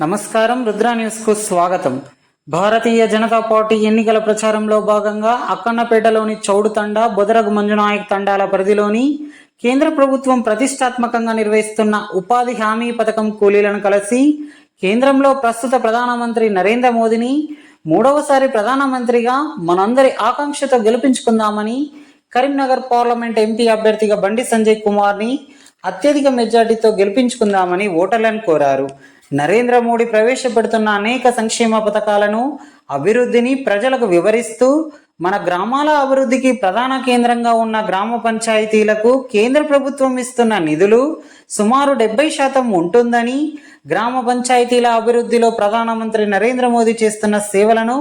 నమస్కారం, రుద్ర న్యూస్ కు స్వాగతం. భారతీయ జనతా పార్టీ ఎన్నికల ప్రచారంలో భాగంగా అక్కన్నపేటలోని చౌడు తండా, బొదరగు మంజునాయక్ తండాల పరిధిలోని కేంద్ర ప్రభుత్వం ప్రతిష్టాత్మకంగా నిర్వహిస్తున్న ఉపాధి హామీ పథకం కూలీలను కలిసి కేంద్రంలో ప్రస్తుత ప్రధానమంత్రి నరేంద్ర మోదీని మూడవసారి ప్రధానమంత్రిగా మనందరి ఆకాంక్షతో గెలిపించుకుందామని కరీంనగర్ పార్లమెంట్ ఎంపీ అభ్యర్థిగా బండి సంజయ్ కుమార్ని అత్యధిక మెజార్టీతో గెలిపించుకుందామని ఓటర్లను కోరారు. నరేంద్ర మోడీ ప్రవేశపెడుతున్న అనేక సంక్షేమ పథకాలను, అభివృద్ధిని ప్రజలకు వివరిస్తూ మన గ్రామాల అభివృద్ధికి ప్రధాన కేంద్రంగా ఉన్న గ్రామ పంచాయతీలకు కేంద్ర ప్రభుత్వం ఇస్తున్న నిధులు సుమారు 70% ఉంటుందని, గ్రామ పంచాయతీల అభివృద్ధిలో ప్రధానమంత్రి నరేంద్ర మోదీ చేస్తున్న సేవలను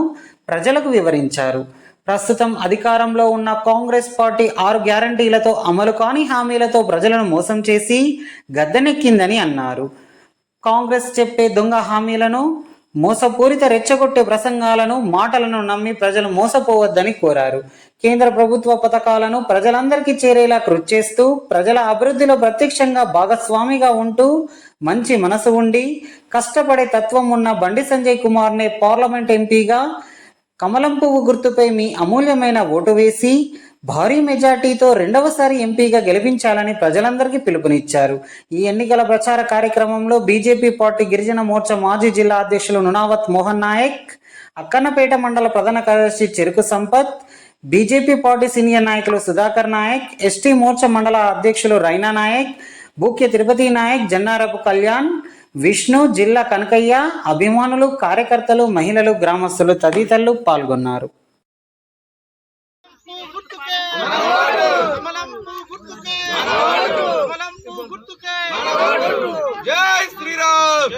ప్రజలకు వివరించారు. ప్రస్తుతం అధికారంలో ఉన్న కాంగ్రెస్ పార్టీ 6 గ్యారంటీలతో, అమలు కాని హామీలతో ప్రజలను మోసం చేసి గద్దెనెక్కిందని అన్నారు. కాంగ్రెస్ చెప్పే దొంగ హామీలను, మోసపూరిత రెచ్చగొట్టే ప్రసంగాలను, మాటలను నమ్మి ప్రజలు మోసపోవద్దని కోరారు. కేంద్ర ప్రభుత్వ పథకాలను ప్రజలందరికీ చేరేలా కృషి చేస్తూ ప్రజల అభివృద్ధిలో ప్రత్యక్షంగా భాగస్వామిగా ఉంటూ మంచి మనసు ఉండి కష్టపడే తత్వం ఉన్న బండి సంజయ్ కుమార్నే పార్లమెంట్ ఎంపీగా కమలం పువ్వు గుర్తుపై మీ అమూల్యమైన ఓటు వేసి భారీ మెజార్టీతో రెండవసారి ఎంపీగా గెలిపించాలని ప్రజలందరికీ పిలుపునిచ్చారు. ఈ ఎన్నికల ప్రచార కార్యక్రమంలో బీజేపీ పార్టీ గిరిజన మోర్చా మాజీ జిల్లా అధ్యక్షులు నునావత్ మోహన్ నాయక్, అక్కన్నపేట మండల ప్రధాన కార్యదర్శి చెరుకు సంపత్, బీజేపీ పార్టీ సీనియర్ నాయకులు సుధాకర్ నాయక్, ఎస్టీ మోర్చా మండల అధ్యక్షులు రైనా నాయక్, బూక్య తిరుపతి నాయక్, జన్నారపు కళ్యాణ్, విష్ణు, జిల్లా కనకయ్య, అభిమానులు, కార్యకర్తలు, మహిళలు, గ్రామస్తులు తదితరులు పాల్గొన్నారు. జై శ్రీరామ్.